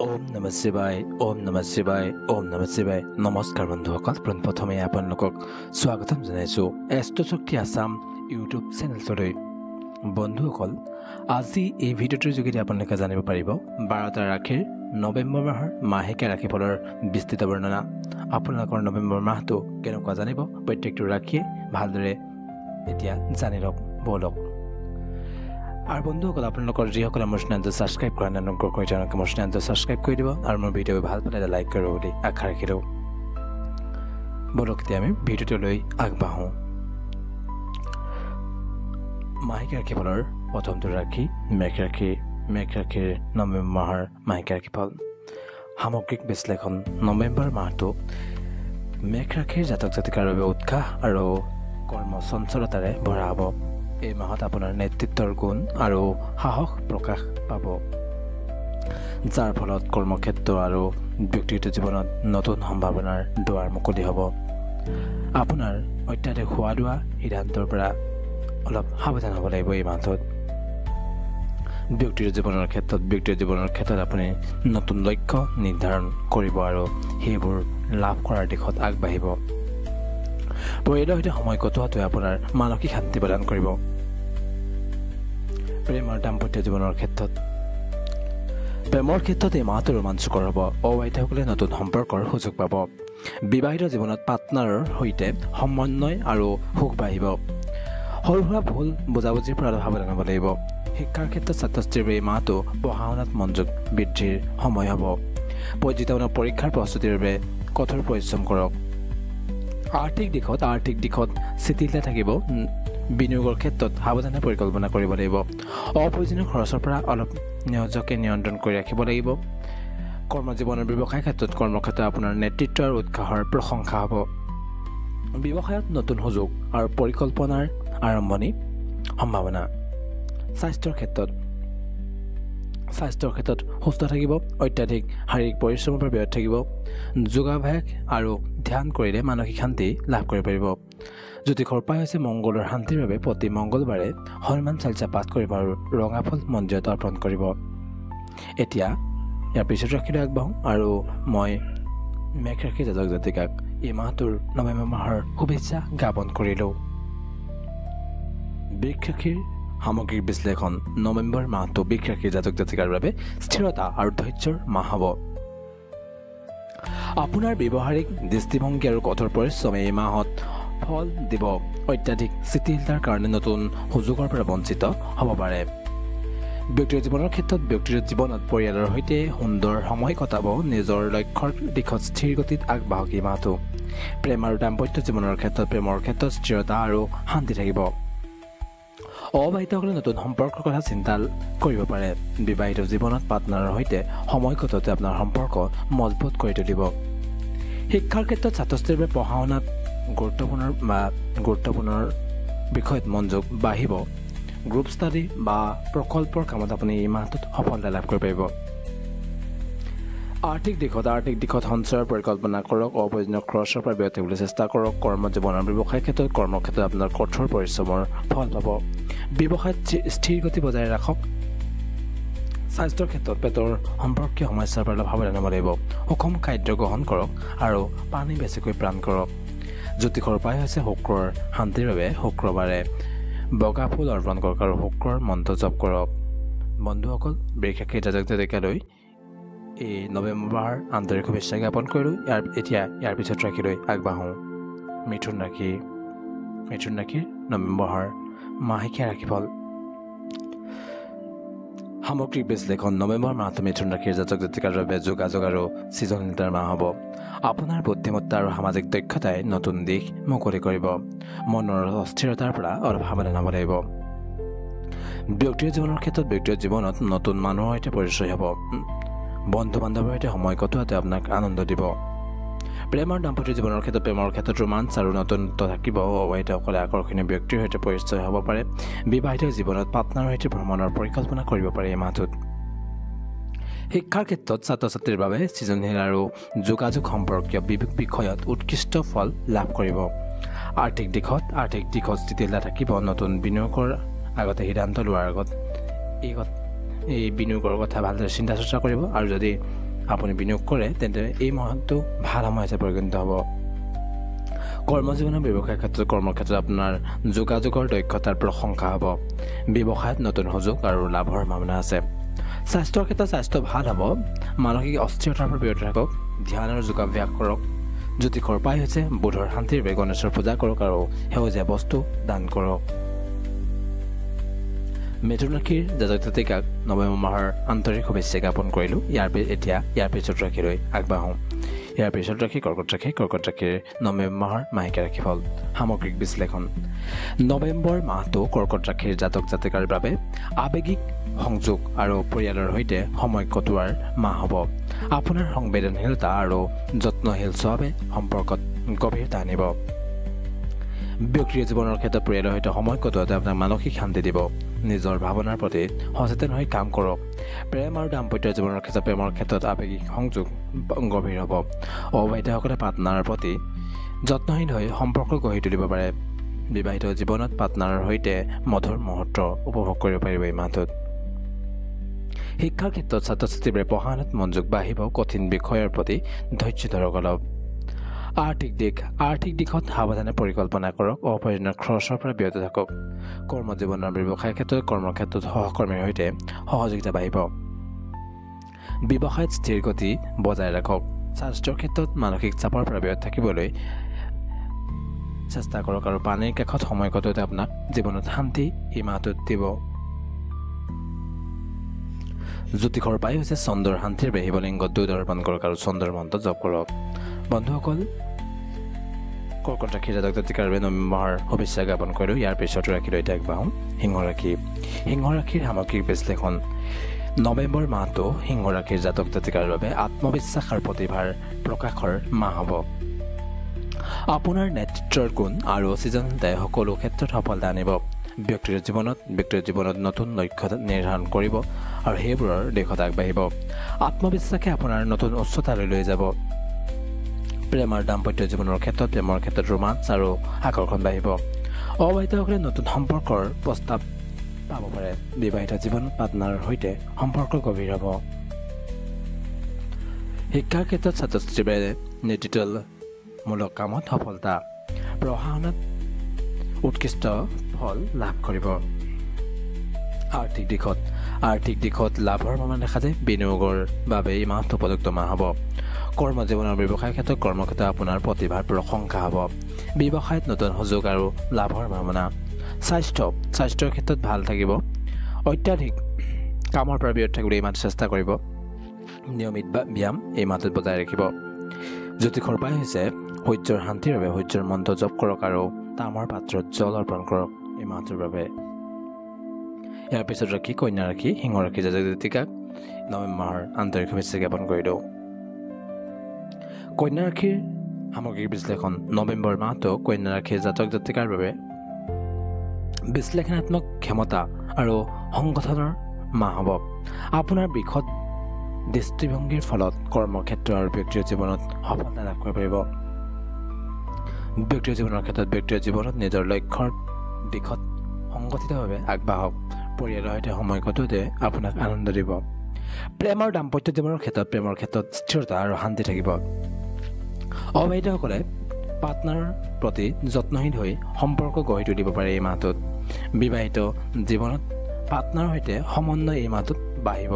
ওম নমঃ শিৱায় ওম নমঃ শিৱায় ওম নমঃ শিৱায় নমস্কাৰ বন্ধুসকল প্ৰথমে আপোনালোকক স্বাগতম জনাইছোঁ এষ্ট্ৰশক্তি আছাম ইউটিউব চেনেলটোলৈ বন্ধুসকল আজি এই ভিডিঅ'টোৰ যোগেদি আপোনালোকে জানিব পাৰিব 12টা ৰাশিৰ নৱেম্বৰ মাহৰ মাহেকীয়া ৰাশিফলৰ বিস্তৃত বৰ্ণনা আপোনালোকৰ নৱেম্বৰ মাহটো কেনেকুৱা জানিব প্ৰত্যেকটো ৰাশিয়ে ভালদৰে এতিয়া জানি লওক বলক আৰ বন্ধুসকল আপোনালোকৰ যিসকলে মোৰ চেনেলটো সাবস্ক্ৰাইব কৰা নাই অনুগ্ৰহ কৰি তেওঁলোকে মোৰ চেনেলটো সাবস্ক্ৰাইব কৰি দিব আৰু মোৰ ভিডিঅ ভাল পালে লাইক কৰিব বুলি আশা ৰাখিলোঁ বলক এতিয়া আমি ভিডিঅ'টো লৈ আগবাঢ়ো মাহেকীয়া ৰাশিফলৰ প্ৰথমটো ৰাশি মেঘ ৰাশিৰ নৱেম্বৰ মাহৰ মাহেকীয়া ৰাশিফল সামগ্ৰিক বিশ্লেষণ নৱেম্বৰ মাহটো মেঘ ৰাশিৰ জাতক জাতিকাৰ বাবে উৎসাহ আৰু কৰ্ম চঞ্চলতাৰে ভৰা হ'ব এই মাহত আপোনাৰ নেতৃত্বৰ গুণ আৰু সাহস প্ৰকাশ পাব যাৰ ফলত কৰ্মক্ষেত্ৰ আৰু ব্যক্তিগত জীৱনত নতুন সম্ভাৱনাৰ দুৱাৰ মুকলি হ'ব আপোনাৰ অত্যাধিক হোৱা দোৱা সিদ্ধান্তৰ পৰা অলপ সাৱধান হ'ব লাগিব এই মাহটোত ব্যক্তিগত জীৱনৰ ক্ষেত্ৰত আপুনি নতুন লক্ষ্য নিৰ্ধাৰণ কৰিব আৰু সেইবোৰ লাভ কৰাৰ দিশত আগবাঢ়িব পৰিয়ালৰ সৈতে সময় কটোৱাটোৱে আপোনাৰ মানসিক শান্তি প্ৰদান কৰিব প্ৰেমৰ দাম্পত্য জীৱনৰ ক্ষেত্ৰত এই মাহটো ৰোমাঞ্চকৰ হ'ব অবিবাহিতসকলে নতুন সম্পৰ্কৰ সুযোগ পাব বিবাহিত জীৱনত পাৰ্টনাৰৰ সৈতে সমন্বয় আৰু সুখ বাঢ়িব সৰু সুৰা ভুল বুজাবুজিৰ পৰা সাৱধান হ'ব লাগিব শিক্ষাৰ ক্ষেত্ৰত ছাত্ৰ ছাত্ৰীৰ এই মাহটো পঢ়া শুনাত মনোযোগ বৃদ্ধিৰ সময় হ'ব প্ৰতিযোগিতামূলক পৰীক্ষাৰ প্ৰস্তুতিৰ বাবে কঠোৰ পৰিশ্ৰম কৰক আৰ্থিক দিশত শিথিলতা থাকিব বিনিয়োগৰ ক্ষেত্ৰত সাৱধানে পৰিকল্পনা কৰিব লাগিব অপ্ৰয়োজনীয় খৰচৰ পৰা অলপ নিজকে নিয়ন্ত্ৰণ কৰি ৰাখিব লাগিব কৰ্মজীৱনৰ ব্যৱসায় ক্ষেত্ৰত কৰ্মক্ষেত্ৰত আপোনাৰ নেতৃত্ব আৰু উৎসাহৰ প্ৰশংসা হ'ব ব্যৱসায়ত নতুন সুযোগ আৰু পৰিকল্পনাৰ আৰম্ভণি সম্ভাৱনা স্বাস্থ্যৰ ক্ষেত্ৰত সুস্থ থাকিব অত্যাধিক শাৰীৰিক পৰিশ্ৰমৰ পৰা বিৰত থাকিব যোগাভ্যাস আৰু ধ্যান কৰিলে মানসিক শান্তি লাভ কৰিব পাৰিব জ্যোতিষৰ উপায় হৈছে মংগলৰ শান্তিৰ বাবে প্ৰতি মংগলবাৰে হনুমান চালিচা পাঠ কৰিব আৰু ৰঙা ফুল মন্দিৰত অৰ্পণ কৰিব এতিয়া ইয়াৰ পিছত ৰাশিলৈ আগবাঢ়োঁ আৰু মই মেঘ ৰাশিৰ জাতক জাতিকাক এই মাহটোৰ নৱেম্বৰ মাহৰ শুভেচ্ছা জ্ঞাপন কৰিলোঁ বৃষ ৰাশিৰ সামগ্ৰিক বিশ্লেষণ নৱেম্বৰ মাহটো বৃষ ৰাশিৰ জাতক জাতিকাৰ বাবে স্থিৰতা আৰু ধৈৰ্যৰ মাহ হ'ব আপোনাৰ ব্যৱহাৰিক দৃষ্টিভংগী আৰু কঠোৰ পৰিশ্ৰমে এই মাহত ফল দিব অত্যাধিক শিথিলতাৰ কাৰণে নতুন সুযোগৰ পৰা বঞ্চিত হ'ব পাৰে ব্যক্তিগত জীৱনত পৰিয়ালৰ সৈতে সুন্দৰ সময় কটাব নিজৰ লক্ষ্যৰ দিশত স্থিৰ গতিত আগবাঢ়ক এই মাহটো প্ৰেম আৰু দাম্পত্য জীৱনৰ ক্ষেত্ৰত স্থিৰতা আৰু শান্তি থাকিব অবিবাহিতসকলে নতুন সম্পৰ্কৰ কথা চিন্তা কৰিব পাৰে বিবাহিত জীৱনত পাৰ্টনাৰৰ সৈতে সময় কটোৱাটোৱে আপোনাৰ সম্পৰ্ক মজবুত কৰি তুলিব শিক্ষাৰ ক্ষেত্ৰত ছাত্ৰ ছাত্ৰীৰ বাবে পঢ়া শুনাত গুৰুত্বপূৰ্ণ বিষয়ত মনোযোগ বাঢ়িব গ্ৰুপ ষ্টাডি বা প্ৰকল্পৰ কামত আপুনি এই মাহটোত সফলতা লাভ কৰিব পাৰিব আৰ্থিক দিশত সঞ্চয়ৰ পৰিকল্পনা কৰক অপ্ৰয়োজনীয় খৰচৰ পৰা বিৰত থাকিবলৈ চেষ্টা কৰক কৰ্মজীৱনৰ ব্যৱসায় কৰ্মক্ষেত্ৰত আপোনাৰ কঠোৰ পৰিশ্ৰমৰ ফল পাব ব্যৱসায়ত স্থিৰ গতি বজাই ৰাখক স্বাস্থ্যৰ ক্ষেত্ৰত পেটৰ সম্পৰ্কীয় সমস্যাৰ পৰা সাৱধান হ'ব লাগিব সুষম খাদ্য গ্ৰহণ কৰক আৰু পানী বেছিকৈ পান কৰক জ্যোতিষৰ উপায় হৈছে শুক্ৰৰ শান্তিৰ বাবে শুক্ৰবাৰে বগা ফুল অৰ্পণ কৰক আৰু শুক্ৰৰ মন্ত্ৰ জপ কৰক বন্ধুসকল বৃষ ৰাশিৰ জাতক জাতিকালৈ এই নৱেম্বৰ মাহৰ আন্তৰিক শুভেচ্ছা জ্ঞাপন কৰিলোঁ ইয়াৰ পিছত ৰাশিলৈ আগবাঢ়োঁ মিথুন ৰাশিৰ নৱেম্বৰ মাহৰ মাহেকীয়া ৰাশিফল সামগ্ৰিক বিশ্লেষণ নৱেম্বৰ মাহটো মিথুন ৰাশিৰ জাতক জাতিকাৰ বাবে যোগাযোগ আৰু সৃজনশীলতাৰ মাহ হ'ব আপোনাৰ বুদ্ধিমত্তা আৰু সামাজিক দক্ষতাই নতুন দিশ মুকলি কৰিব মনৰ অস্থিৰতাৰ পৰা অলপ সাৱধান হ'ব লাগিব ব্যক্তিগত জীৱনত নতুন মানুহৰ সৈতে পৰিচয় হ'ব বন্ধু বান্ধৱৰ সৈতে সময় কটোৱাটোৱে আপোনাক আনন্দ দিব প্ৰেম আৰু দাম্পত্য জীৱনৰ ক্ষেত্ৰত ৰোমাঞ্চ আৰু নতুনত্ব থাকিব অবিবাহিতসকলে আকৰ্ষণীয় ব্যক্তিৰ সৈতে পৰিচয় হ'ব পাৰে বিবাহিত জীৱনত পাৰ্টনাৰৰ সৈতে ভ্ৰমণৰ পৰিকল্পনা কৰিব পাৰে এই মাহটোত শিক্ষাৰ ক্ষেত্ৰত ছাত্ৰ ছাত্ৰীৰ বাবে সৃজনশীল আৰু যোগাযোগ সম্পৰ্কীয় বিষয়ত উৎকৃষ্ট ফল লাভ কৰিব আৰ্থিক দিশত স্থিতিশীলতা থাকিব নতুন বিনিয়োগৰ আগতে সিদ্ধান্ত লোৱাৰ আগত এই বিনিয়োগৰ কথা ভালদৰে চিন্তা চৰ্চা কৰিব আৰু যদি আপুনি বিনিয়োগ কৰে তেন্তে এই মাহটো ভাল সময় হিচাপে পৰিগণিত হ'ব। কৰ্মজীৱনৰ ব্যৱসায়ৰ ক্ষেত্ৰত কৰ্মক্ষেত্ৰত আপোনাৰ যোগাযোগৰ দক্ষতাৰ প্ৰশংসা হ'ব। ব্যৱসায়ত নতুন সুযোগ আৰু লাভৰ সম্ভাৱনা আছে। স্বাস্থ্যৰ ক্ষেত্ৰত স্বাস্থ্য ভাল হ'ব। মানসিক অস্থিৰতাৰ পৰা বিৰত থাকক। ধ্যান আৰু যোগাভ্যাস কৰক। জ্যোতিষৰ পাই হৈছে বুধৰ শান্তিৰ বাবে গণেশৰ পূজা কৰক আৰু সেউজীয়া বস্তু দান কৰক। মিথুন ৰাশিৰ জাতক জাতিকাক নৱেম্বৰ মাহৰ আন্তৰিক শুভেচ্ছা জ্ঞাপন কৰিলোঁ। ইয়াৰ পিছত ৰাশিলৈ আগবাঢ়োঁ। ইয়াৰ পিছত ৰাশি কৰ্কট ৰাশিৰ নৱেম্বৰ মাহৰ মাহেকীয়া ৰাশিফল সামগ্ৰিক বিশ্লেষণ। নৱেম্বৰ মাহটো কৰ্কট ৰাশিৰ জাতক জাতিকাৰ বাবে আৱেগিক সংযোগ আৰু পৰিয়ালৰ সৈতে সময় কটোৱাৰ মাহ হ'ব। আপোনাৰ সংবেদনশীলতা আৰু যত্নশীল স্বভাৱে সম্পৰ্কত গভীৰতা আনিব। ব্যক্তিগত জীৱনৰ ক্ষেত্ৰত পৰিয়ালৰ সৈতে সময় কটোৱাটো আপোনাক মানসিক শান্তি দিব। নিজৰ ভাৱনাৰ প্ৰতি সচেতন হৈ কাম কৰক। প্ৰেম আৰু দাম্পত্য জীৱনৰ ক্ষেত্ৰত প্ৰেমৰ ক্ষেত্ৰত আৱেগিক সংযোগ গভীৰ হ'ব। অবিবাহিতসকলে পাৰ্টনাৰৰ প্ৰতি যত্নহীন হৈ সম্পৰ্ক গঢ়ি তুলিব পাৰে। বিবাহিত জীৱনত পাৰ্টনাৰৰ সৈতে মধুৰ মুহূৰ্ত উপভোগ কৰিব পাৰিব এই মাহটোত। শিক্ষাৰ ক্ষেত্ৰত ছাত্ৰ ছাত্ৰীবোৰে পঢ়া শুনাত মনোযোগ বাঢ়িব। কঠিন বিষয়ৰ প্ৰতি ধৈৰ্য ধৰক অলপ। আৰ্থিক দিশত সাৱধানে পৰিকল্পনা কৰক। অপ্ৰয়োজনীয় খৰচৰ পৰা বিৰত থাকক। কৰ্মজীৱনৰ ব্যৱসায়ৰ ক্ষেত্ৰত কৰ্মক্ষেত্ৰত সহকৰ্মীৰ সৈতে সহযোগিতা বাঢ়িব। ব্যৱসায়ত স্থিৰ গতি বজাই ৰাখক। স্বাস্থ্যৰ ক্ষেত্ৰত মানসিক চাপৰ পৰা বিৰত থাকিবলৈ চেষ্টা কৰক আৰু পানীৰ কাষত সময় কটোৱাটো আপোনাক জীৱনত শান্তি এই মাহটোত দিব। জ্যোতিষৰ পাই হৈছে চন্দ্ৰৰ শান্তিৰ বাবে শিৱলিংগত দুধ অৰ্পণ কৰক আৰু চন্দ্ৰৰ মন্ত্ৰ জপ কৰক। বন্ধুসকল, কৰ্কট ৰাশিৰ জাতক জাতিকাৰ বাবে নৱেম্বৰ মাহৰ শুভেচ্ছা জ্ঞাপন কৰিলোঁ। ইয়াৰ পিছত ৰাশিলৈ আগবাঢ়োঁ। সিংহ ৰাশিৰ সামগ্ৰিক বিশ্লেষণ। নৱেম্বৰ মাহটো সিংহ ৰাশিৰ জাতক জাতিকাৰ বাবে আত্মবিশ্বাস আৰু প্ৰতিভাৰ প্ৰকাশৰ মাহ হ'ব। আপোনাৰ নেতৃত্বৰ গুণ আৰু সৃজনশীলতাই সকলো ক্ষেত্ৰত সফলতা আনিব। ব্যক্তিগত জীৱনত নতুন লক্ষ্য নিৰ্ধাৰণ কৰিব আৰু সেইবোৰৰ দিশত আগবাঢ়িব। আত্মবিশ্বাসে আপোনাৰ নতুন উচ্চতালৈ লৈ যাব। প্ৰেম আৰু দাম্পত্য জীৱনৰ ক্ষেত্ৰত প্ৰেমৰ ক্ষেত্ৰত ৰোমাঞ্চ আৰু আকৰ্ষণ বাঢ়িব। অবিবাহিতসকলে নতুন সম্পৰ্কৰ প্ৰস্তাৱ পাব পাৰে। বিবাহিত জীৱনত পাৰ্টনাৰৰ সৈতে সম্পৰ্ক গভীৰ হ'ব। শিক্ষাৰ ক্ষেত্ৰত ছাত্ৰ ছাত্ৰীবোৰে নেতৃত্বমূলক কামত সফলতা, পঢ়া শুনাত উৎকৃষ্ট ফল লাভ কৰিব। আৰ্থিক দিশত লাভৰ সম্ভাৱনা দেখা যায়। বিনিয়োগৰ বাবে এই মাহটো উপযুক্ত মাহ হ'ব। কৰ্মজীৱনৰ ব্যৱসায়ৰ ক্ষেত্ৰত কৰ্মক্ষেত্ৰত আপোনাৰ প্ৰতিভাৰ প্ৰশংসা হ'ব। ব্যৱসায়ত নতুন সুযোগ আৰু লাভৰ সম্ভাৱনা। স্বাস্থ্যৰ ক্ষেত্ৰত ভাল থাকিব। অত্যাধিক কামৰ পৰা বিৰত থাকিবলৈ এই মাহটো চেষ্টা কৰিব। নিয়মিত ব্যায়াম এই মাহটোত বজাই ৰাখিব। জ্যোতিষৰ পাই হৈছে সূৰ্যৰ শান্তিৰ বাবে সূৰ্যৰ মন্ত্ৰ জপ কৰক আৰু তামৰ পাত্ৰত জল অৰ্পণ কৰক এই মাহটোৰ বাবে। ইয়াৰ পিছত কন্যা ৰাশি। সিংহ ৰাশিৰ জাতক জাতিকাক নৱেম্বৰ মাহৰ আন্তৰিক শুভেচ্ছা জ্ঞাপন কৰিলোঁ। কন্যা ৰাশিৰ সামগ্ৰিক বিশ্লেষণ। নৱেম্বৰ মাহটো কন্যা ৰাশিৰ জাতক জাতিকাৰ বাবে বিশ্লেষণাত্মক ক্ষমতা আৰু সংগঠনৰ মাহ হ'ব। আপোনাৰ বৃহৎ দৃষ্টিভংগীৰ ফলত কৰ্মক্ষেত্ৰ আৰু ব্যক্তিগত জীৱনত সফলতা লাভ কৰিব পাৰিব। ব্যক্তিগত জীৱনৰ ক্ষেত্ৰত নিজৰ লক্ষ্যৰ দিশত সংগঠিতভাৱে আগবাঢ়ক। পৰিয়ালৰ সৈতে সময় কটোৱাটোৱে আপোনাক আনন্দ দিব। প্ৰেম আৰু দাম্পত্য জীৱনৰ ক্ষেত্ৰত প্ৰেমৰ ক্ষেত্ৰত স্থিৰতা আৰু শান্তি থাকিব। অবিবাহিতসকলে পাৰ্টনাৰৰ প্ৰতি যত্নহীন হৈ সম্পৰ্ক গঢ়ি তুলিব পাৰে এই মাহটোত। বিবাহিত জীৱনত পাৰ্টনাৰৰ সৈতে সমন্বয় এই মাহটোত বাঢ়িব।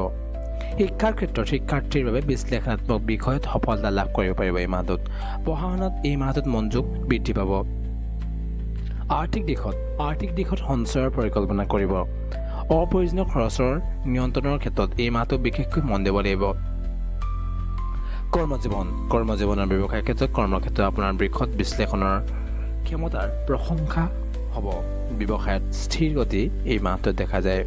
শিক্ষাৰ ক্ষেত্ৰত শিক্ষাৰ্থীৰ বাবে বিশ্লেষণাত্মক বিষয়ত সফলতা লাভ কৰিব পাৰিব এই মাহটোত। পঢ়া শুনাত এই মাহটোত মনোযোগ বৃদ্ধি পাব। আৰ্থিক দিশত সঞ্চয়ৰ পৰিকল্পনা কৰিব। অপ্ৰয়োজনীয় খৰচৰ নিয়ন্ত্ৰণৰ ক্ষেত্ৰত এই মাহটো বিশেষকৈ মন দিব লাগিব। কৰ্মজীৱনৰ ব্যৱসায়ৰ ক্ষেত্ৰত কৰ্মক্ষেত্ৰত আপোনাৰ বৃহৎ বিশ্লেষণৰ ক্ষমতাৰ প্ৰশংসা হ'ব। ব্যৱসায়ত স্থিৰ গতি এই মাহটোত দেখা যায়।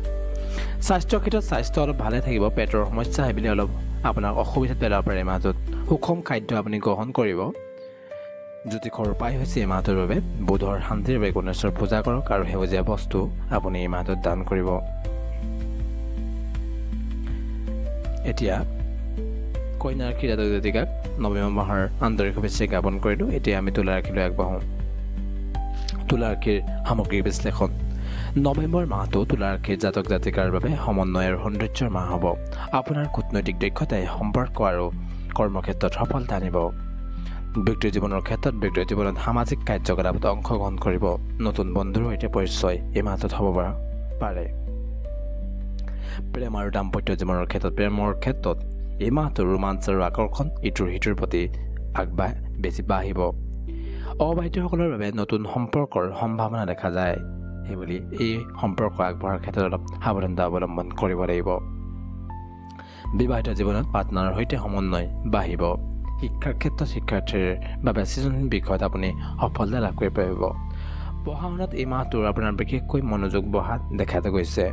স্বাস্থ্যৰ ক্ষেত্ৰত স্বাস্থ্য অলপ ভালে থাকিব। পেটৰ সমস্যা সেইবুলি অলপ আপোনাক অসুবিধাত পেলাব পাৰে এই মাহটোত। সুষম খাদ্য আপুনি গ্ৰহণ কৰিব। জ্যোতিষৰ উপায় হৈছে এই মাহটোৰ বাবে বুধৰ শান্তিৰ বাবে গণেশৰ পূজা কৰক আৰু সেউজীয়া বস্তু আপুনি এই মাহটোত দান কৰিব। এতিয়া কন্যা ৰাশিৰ জাতক জাতিকাক নৱেম্বৰ মাহৰ আন্তৰিক শুভেচ্ছা জ্ঞাপন কৰিলোঁ। এতিয়া আমি তুলা ৰাশিলৈ আগবাঢ়োঁ। তুলা ৰাশিৰ সামগ্ৰিক বিশ্লেষণ। নৱেম্বৰ মাহটো তুলা ৰাশিৰ জাতক জাতিকাৰ বাবে সমন্বয় আৰু সৌন্দৰ্যৰ মাহ হ'ব। আপোনাৰ কূটনৈতিক দক্ষতাই সম্পৰ্ক আৰু কৰ্মক্ষেত্ৰত সফলতা আনিব। ব্যক্তিৰ জীৱনৰ ক্ষেত্ৰত ব্যক্তিৰ জীৱনত সামাজিক কাৰ্যকলাপত অংশগ্ৰহণ কৰিব। নতুন বন্ধুৰ সৈতে পৰিচয় এই মাহটোত হ'ব পাৰে। প্ৰেম আৰু দাম্পত্য জীৱনৰ ক্ষেত্ৰত প্ৰেমৰ ক্ষেত্ৰত এই মাহটোৰ ৰোমাঞ্চ আৰু আকৰ্ষণ ইটোৰ সিটোৰ প্ৰতি বেছি বাঢ়িব। অবিবাহিতসকলৰ বাবে নতুন সম্পৰ্কৰ সম্ভাৱনা দেখা যায়। সেইবুলি এই সম্পৰ্ক আগবঢ়াৰ ক্ষেত্ৰত অলপ সাৱধানতা অৱলম্বন কৰিব লাগিব। বিবাহিত জীৱনত পাৰ্টনাৰৰ সৈতে সমন্বয় বাঢ়িব। শিক্ষাৰ ক্ষেত্ৰত শিক্ষাৰ্থীৰ বাবে সৃজনশীল বিষয়ত আপুনি সফলতা লাভ কৰিব পাৰিব। পঢ়া শুনাত এই মাহটোৰ আপোনাৰ বিশেষকৈ মনোযোগ বহা দেখা গৈছে।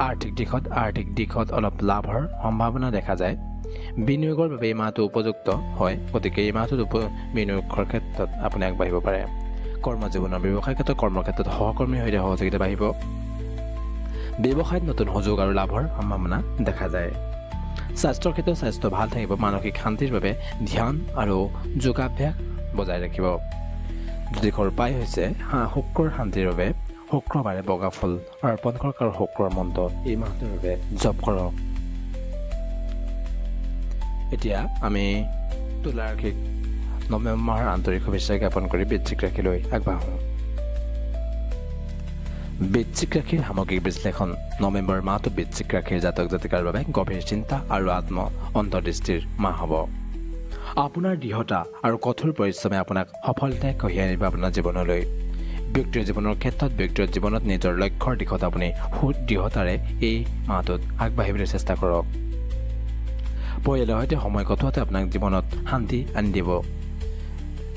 আৰ্থিক দিশত অলপ লাভৰ সম্ভাৱনা দেখা যায়। বিনিয়োগৰ বাবে এই মাহটো উপযুক্ত হয়, গতিকে এই মাহটোত বিনিয়োগৰ ক্ষেত্ৰত আপুনি আগবাঢ়িব পাৰে। কৰ্মজীৱনৰ ব্যৱসায় ক্ষেত্ৰত কৰ্মক্ষেত্ৰত সহকৰ্মীৰ সৈতে সহযোগিতা বাঢ়িব। ব্যৱসায়ত নতুন সুযোগ আৰু লাভৰ সম্ভাৱনা দেখা যায়। স্বাস্থ্যৰ ক্ষেত্ৰত স্বাস্থ্য ভাল থাকিব। মানসিক শান্তিৰ বাবে ধ্যান আৰু যোগাভ্যাস বজাই ৰাখিব। জ্যোতিষৰ উপায় হৈছে শুক্ৰৰ শান্তিৰ বাবে শুক্ৰবাৰে বগা ফুল অৰ্পণ কৰক আৰু শুক্ৰৰ মন্ত্ৰ এই মাহটোৰ বাবে জপ কৰক। এতিয়া আমি তুলা ৰাশিক নৱেম্বৰ মাহৰ আন্তৰিক শুভেচ্ছা জ্ঞাপন কৰি বৃশ্চিক ৰাশিলৈ আগবাঢ়োঁ। বৃশ্চিক ৰাশিৰ সামগ্ৰিক বিশ্লেষণ। নৱেম্বৰ মাহটো বৃশ্চিক ৰাশিৰ জাতক জাতিকাৰ বাবে গভীৰ চিন্তা আৰু অন্তৰ্দৃষ্টিৰ মাহ হ'ব। আপোনাৰ দৃঢ়তা আৰু কঠোৰ পৰিশ্ৰমে আপোনাক সফলতাই কঢ়িয়াই আনিব আপোনাৰ জীৱনলৈ। ব্যক্তিৰ জীৱনৰ ক্ষেত্ৰত ব্যক্তিৰ জীৱনত নিজৰ লক্ষ্যৰ দিশত আপুনি দৃঢ়তাৰে এই মাহটোত আগবাঢ়িবলৈ চেষ্টা কৰক। পৰিয়ালৰ সৈতে সময় কটোৱাতে আপোনাক জীৱনত শান্তি আনি দিব।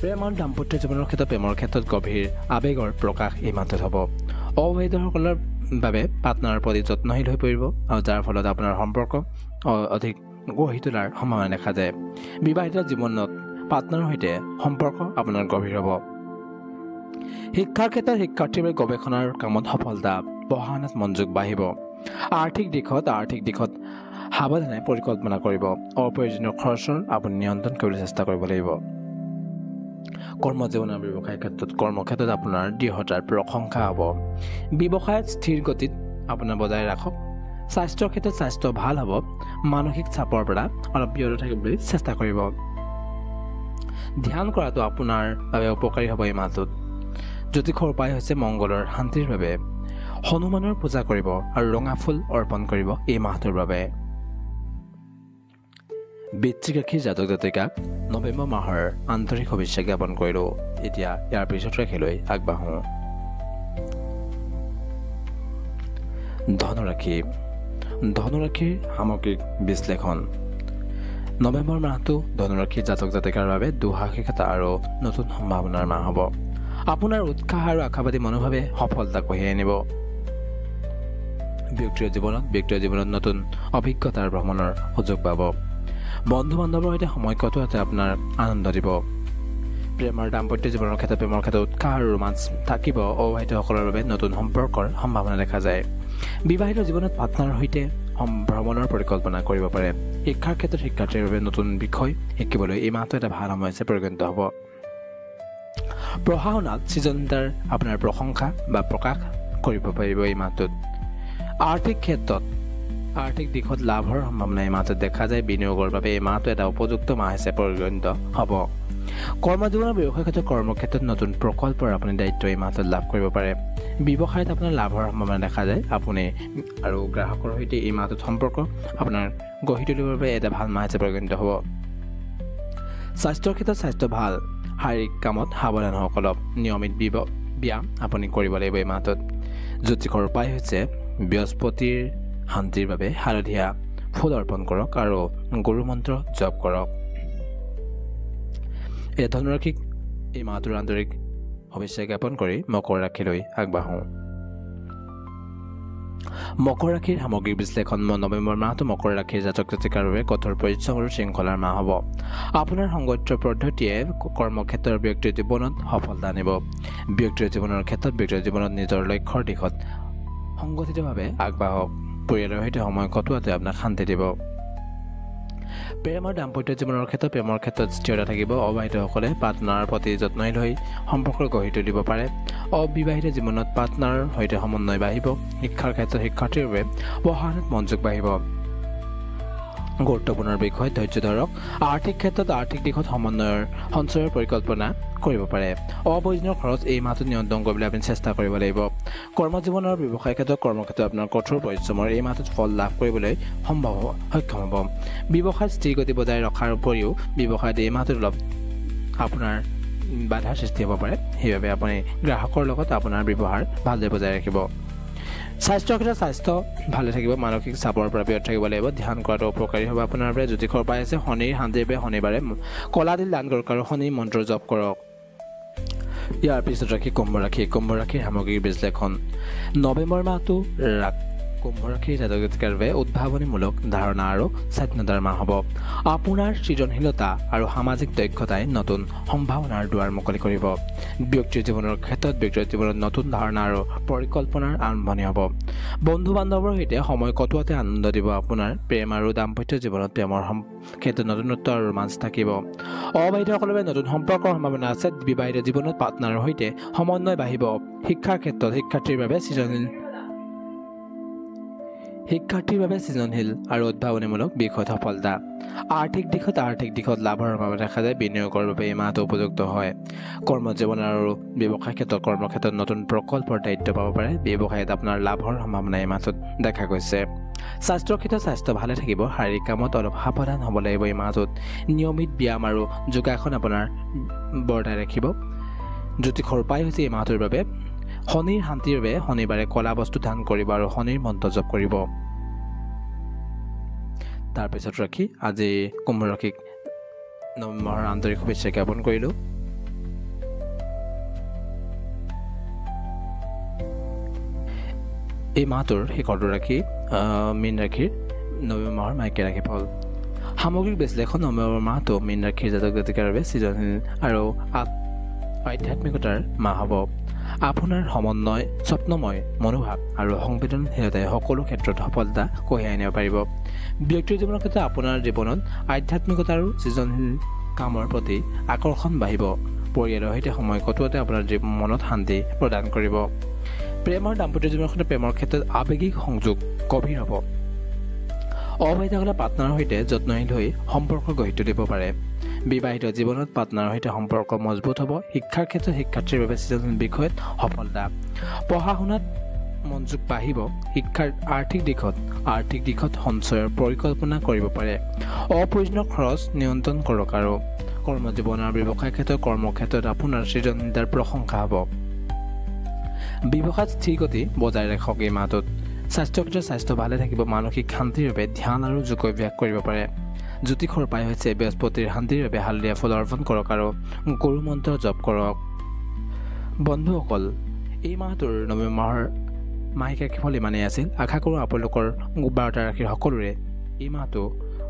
প্ৰেম আৰু দাম্পত্য জীৱনৰ ক্ষেত্ৰত প্ৰেমৰ ক্ষেত্ৰত গভীৰ আৱেগৰ প্ৰকাশ এই মাহটোত হ'ব। অবিবাহিতসকলৰ বাবে পাৰ্টনাৰৰ প্ৰতি যত্নশীল হৈ পৰিব আৰু যাৰ ফলত আপোনাৰ সম্পৰ্ক অধিক গঢ়ি তোলাৰ সম্ভাৱনা দেখা যায়। বিবাহিত জীৱনত পাৰ্টনাৰৰ সৈতে সম্পৰ্ক আপোনাৰ গভীৰ হ'ব। শিক্ষাৰ ক্ষেত্ৰত শিক্ষাৰ্থীৰ বাবে গৱেষণাৰ কামত সফলতা, পঢ়া শুনাত মনোযোগ বাঢ়িব। আৰ্থিক দিশত সাৱধানে পৰিকল্পনা কৰিব। অপ্ৰয়োজনীয় খৰচৰ আপুনি নিয়ন্ত্ৰণ কৰিবলৈ চেষ্টা কৰিব লাগিব। কৰ্মজীৱনৰ কৰ্মক্ষেত্ৰত আপোনাৰ দৃঢ়তাৰ প্ৰশংসা হ'ব। ব্যৱসায়ত স্থিৰ গতিত আপোনাৰ বজাই ৰাখক। স্বাস্থ্যৰ ক্ষেত্ৰত স্বাস্থ্য ভাল হ'ব। মানসিক চাপৰ পৰা অলপ বিৰত থাকিবলৈ চেষ্টা কৰিব। ধ্যান কৰাটো আপোনাৰ বাবে উপকাৰী হ'ব এই মাহটোত। জ্যোতিষৰ উপায় হৈছে মংগলৰ শান্তিৰ বাবে হনুমানৰ পূজা কৰিব আৰু ৰঙা ফুল অৰ্পণ কৰিব এই মাহটোৰ বাবে। বৃশ্চিক ৰাশিৰ জাতক জাতিকাক নৱেম্বৰ মাহৰ আন্তৰিক শুভেচ্ছা জ্ঞাপন কৰিলোঁ। এতিয়া ইয়াৰ পিছত ৰাশিলৈ আগবাঢ়োঁ। ধনুৰাশিৰ সামগ্ৰিক বিশ্লেষণ। নৱেম্বৰ মাহটো ধনুৰাশিৰ জাতক জাতিকাৰ বাবে দুঃসাহসিকতা আৰু নতুন সম্ভাৱনাৰ মাহ হ'ব। আপোনাৰ উৎসাহ আৰু আশাবাদী মনোভাৱে সফলতা কঢ়িয়াই আনিব। ব্যক্তিৰ জীৱনত নতুন অভিজ্ঞতাৰ ভ্ৰমণৰ সুযোগ পাব। বন্ধু বান্ধৱৰ সৈতে সময় কটোৱাতে আপোনাৰ আনন্দ দিব। প্ৰেম আৰু দাম্পত্য জীৱনৰ ক্ষেত্ৰত প্ৰেমৰ ক্ষেত্ৰত উৎসাহ আৰু ৰোমাঞ্চ থাকিব। অবিবাহিতসকলৰ বাবে নতুন সম্পৰ্কৰ সম্ভাৱনা দেখা যায়। বিবাহিত জীৱনত পাৰ্টনাৰৰ সৈতে ভ্ৰমণৰ পৰিকল্পনা কৰিব পাৰে। শিক্ষাৰ ক্ষেত্ৰত শিক্ষাৰ্থীৰ বাবে নতুন বিষয় শিকিবলৈ এই মাহটো এটা ভাল সময় হিচাপে পৰিগণিত হ'ব। পঢ়া শুনাত সৃজনশীলতাৰ আপোনাৰ প্ৰশংসা বা প্ৰকাশ কৰিব পাৰিব এই মাহটোত। আৰ্থিক দিশত লাভৰ সম্ভাৱনা এই মাহটোত দেখা যায়। বিনিয়োগৰ বাবে এই মাহটো এটা উপযুক্ত মাহ হিচাপে পৰিগণিত হ'ব। কৰ্মজীৱনৰ ব্যৱসায় ক্ষেত্ৰত কৰ্মক্ষেত্ৰত নতুন প্ৰকল্পৰ আপুনি দায়িত্ব এই মাহটোত লাভ কৰিব পাৰে। ব্যৱসায়ত আপোনাৰ লাভৰ সম্ভাৱনা দেখা যায়। আপুনি আৰু গ্ৰাহকৰ সৈতে এই মাহটোত সম্পৰ্ক আপোনাৰ গঢ়ি তুলিবৰ বাবে এটা ভাল মাহ হিচাপে পৰিগণিত হ'ব। স্বাস্থ্যৰ ক্ষেত্ৰত স্বাস্থ্য ভাল। শাৰীৰিক কামত সাৱধান হওক। অলপ নিয়মিত ব্যায়াম আপুনি কৰিব লাগিব এই মাহটোত। জ্যোতিষৰ উপায় হৈছে বৃহস্পতিৰ শান্তিৰ বাবে হালধীয়া ফুল অৰ্পণ কৰক আৰু গুৰু মন্ত্ৰ জপ কৰক। এই ধনুৰাশিক এই মাহটোৰ আন্তৰিক শুভেচ্ছা জ্ঞাপন কৰি মকৰ ৰাশিলৈ আগবাঢ়োঁ। মকৰ ৰাশিৰ সামগ্ৰিক বিশ্লেষণ। নৱেম্বৰ মাহটো মকৰ ৰাশিৰ জাতক জাতিকাৰ বাবে কঠোৰ পৰিশ্ৰম আৰু শৃংখলাৰ মাহ হ'ব। আপোনাৰ সংগঠিত পদ্ধতিয়ে কৰ্মক্ষেত্ৰৰ ব্যক্তিৰ জীৱনত সফলতা আনিব। ব্যক্তিৰ জীৱনত নিজৰ লক্ষ্যৰ দিশত সংগঠিতভাৱে আগবাঢ়ক। পৰিয়ালৰ সৈতে সময় কটোৱাতে আপোনাক শান্তি দিব। প্ৰেমৰ দাম্পত্য জীৱনৰ ক্ষেত্ৰত স্থিৰতা থাকিব। অবিবাহিতসকলে পাৰ্টনাৰৰ প্ৰতি যত্নশীল হৈ সম্পৰ্ক গঢ়ি তুলিব পাৰে। অবিবাহিত জীৱনত পাৰ্টনাৰৰ সৈতে সমন্বয় বাঢ়িব। শিক্ষাৰ ক্ষেত্ৰত শিক্ষাৰ্থীৰ বাবে পঢ়া শুনাত মনোযোগ বাঢ়িব। গুৰুত্বপূৰ্ণ বিষয় ধৈৰ্য ধৰক। আৰ্থিক ক্ষেত্ৰত আৰ্থিক দিশত সঞ্চয়ৰ পৰিকল্পনা কৰিব পাৰে। অপ্ৰয়োজনীয় খৰচ এই মাহটোত নিয়ন্ত্ৰণ কৰিবলৈ আপুনি চেষ্টা কৰিব লাগিব। কৰ্মজীৱন আৰু ব্যৱসায় কৰ্মক্ষেত্ৰত আপোনাৰ কঠোৰ পৰিশ্ৰমৰ এই মাহটোত ফল লাভ কৰিবলৈ সক্ষম হ'ব। ব্যৱসায়ত স্থিৰ গতি বজাই ৰখাৰ উপৰিও ব্যৱসায়ত এই মাহটোত অলপ আপোনাৰ বাধাৰ সৃষ্টি হ'ব পাৰে। সেইবাবে আপুনি গ্ৰাহকৰ লগত আপোনাৰ ব্যৱহাৰ ভালদৰে বজাই ৰাখিব। স্বাস্থ্যৰ ক্ষেত্ৰত স্বাস্থ্য ভালে থাকিব। মানসিক চাপৰ পৰা বিৰত থাকিব লাগিব। ধ্যান কৰাটো উপকাৰী হ'ব আপোনাৰ বাবে। যদি ঘৰ পাই আছে শনিৰ শান্তিৰ বাবে শনিবাৰে কলা তিল দান কৰক আৰু শনি মন্ত্ৰ জপ কৰক। ইয়াৰ পিছত কুম্ভ ৰাশিৰ সামগ্ৰিক বিশ্লেষণ। নৱেম্বৰ মাহটো কুম্ভ ৰাশিৰ জাতক জাতিকাৰ বাবে উদ্ভাৱনীমূলক ধাৰণা আৰু স্বাধীনতাৰ মাহ হ'ব। আপোনাৰ সৃজনশীলতা আৰু সামাজিক দক্ষতাই নতুন সম্ভাৱনাৰ দুৱাৰ মুকলি কৰিব। ব্যক্তিৰ জীৱনৰ ক্ষেত্ৰত নতুন ধাৰণা আৰু পৰিকল্পনাৰ আৰম্ভণি হ'ব। বন্ধু বান্ধৱৰ সৈতে সময় কটোৱাতে আনন্দ দিব। আপোনাৰ প্ৰেম আৰু দাম্পত্য জীৱনত প্ৰেমৰ ক্ষেত্ৰত নতুনত্ব আৰু ৰোমাঞ্চ থাকিব। অবিবাহিতসকলৰ বাবে নতুন সম্পৰ্কৰ সম্ভাৱনা আছে। বিবাহিত জীৱনত পাৰ্টনাৰৰ সৈতে সমন্বয় বাঢ়িব। শিক্ষাৰ ক্ষেত্ৰত শিক্ষাৰ্থীৰ বাবে সৃজনশীল আৰু উদ্ভাৱনীমূলক বিষয়ত সফলতা। আৰ্থিক দিশত লাভৰ সম্ভাৱনা দেখা যায়। বিনিয়োগৰ বাবে এই মাহটো উপযুক্ত হয়। কৰ্মজীৱন আৰু ব্যৱসায় কৰ্মক্ষেত্ৰত নতুন প্ৰকল্পৰ দায়িত্ব পাব পাৰে। ব্যৱসায়ত আপোনাৰ লাভৰ সম্ভাৱনা এই মাহটোত দেখা গৈছে। স্বাস্থ্যৰ ক্ষেত্ৰত স্বাস্থ্য ভালে থাকিব। শাৰীৰিক কামত অলপ সাৱধান হ'ব লাগিব। এই মাহটোত নিয়মিত ব্যায়াম আৰু যোগাসন আপোনাৰ বৰ্তাই ৰাখিব। জ্যোতিষৰ উপায় হৈছে এই মাহটোৰ বাবে শনিৰ শান্তিৰ বাবে শনিবাৰে কলা বস্তু দান কৰিব আৰু শনিৰ মন্ত্ৰ জপ কৰিব। তাৰপিছত আজি কুম্ভ ৰাশিক নৱেম্বৰৰ আন্তৰিক শুভেচ্ছা জ্ঞাপন কৰিলোঁ। এই মাহটোৰ শেষৰটো ৰাশি মীন ৰাশিৰ নৱেম্বৰ মাহৰ মাইকী ৰাশি ফল। সামগ্ৰিক বিশ্লেষণ। নৱেম্বৰ মাহটো মীন ৰাশিৰ জাতক জাতিকাৰ বাবে সৃজনশীল আৰু আধ্যাত্মিকতাৰ মাহ হ'ব। আপোনাৰ সমন্বয়, স্বপ্নময় মনোভাৱ আৰু সংবেদনশীলতাই সকলো ক্ষেত্ৰত সফলতা কঢ়িয়াই আনিব পাৰিব। ব্যক্তিৰ জীৱনৰ ক্ষেত্ৰত আপোনাৰ জীৱনত আধ্যাত্মিকতা আৰু সৃজনশীল কামৰ প্ৰতি আকৰ্ষণ বাঢ়িব। পৰিয়ালৰ সৈতে সময় কটোৱাতে আপোনাৰ মনত শান্তি প্ৰদান কৰিব। প্ৰেমৰ দাম্পত্য জীৱনৰ ক্ষেত্ৰত আৱেগিক সংযোগ গভীৰ হ'ব। অবিবাহিতসকলে পাৰ্টনাৰৰ সৈতে যত্নশীল হৈ সম্পৰ্ক গঢ়ি তুলিব পাৰে। বিবাহিত জীৱনত পাৰ্টনাৰৰ সৈতে সম্পৰ্ক মজবুত হ'ব। শিক্ষাৰ ক্ষেত্ৰত শিক্ষাৰ্থীৰ বাবে সৃজনশীল বিষয়ত সফলতা। পঢ়া শুনাত মনোযোগ বাঢ়িব। শিক্ষাৰ আৰ্থিক দিশত সঞ্চয়ৰ পৰিকল্পনা কৰিব পাৰে। অপ্ৰয়োজনীয় খৰচ নিয়ন্ত্ৰণ কৰক আৰু কৰ্মজীৱন আৰু ব্যৱসায় কৰ্মক্ষেত্ৰত আপোনাৰ সৃজনশীলতাৰ প্ৰশংসা হ'ব। ব্যৱসায়ত স্থিৰ গতি বজাই ৰাখক। এই মাহটোত স্বাস্থ্যৰ ক্ষেত্ৰত স্বাস্থ্য ভালে থাকিব। মানসিক শান্তিৰ বাবে ধ্যান আৰু যোগ অভ্যাস কৰিব পাৰে। জ্যোতিষৰ উপায় হৈছে বৃহস্পতিৰ শান্তিৰ বাবে হালধীয়া ফুল অৰ্পণ কৰক আৰু গুৰু মন্ত্ৰ জপ কৰক। বন্ধুসকল, এই মাহটোৰ নৱেম্বৰ মাহৰ মাহিক ৰাশিফল ইমানেই আছিল। আশা কৰোঁ আপোনালোকৰ 12টা ৰাশিৰ সকলোৰে এই মাহটো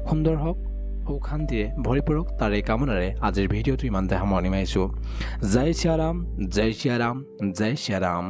সুন্দৰ হওক, সুখ শান্তিৰে ভৰি পৰক। তাৰে কামনাৰে আজিৰ ভিডিঅ'টো ইমানতে সামৰণি মাৰিছোঁ। জয় শ্ৰী ৰাম, জয় শ্ৰী ৰাম, জয় শ্ৰী ৰাম।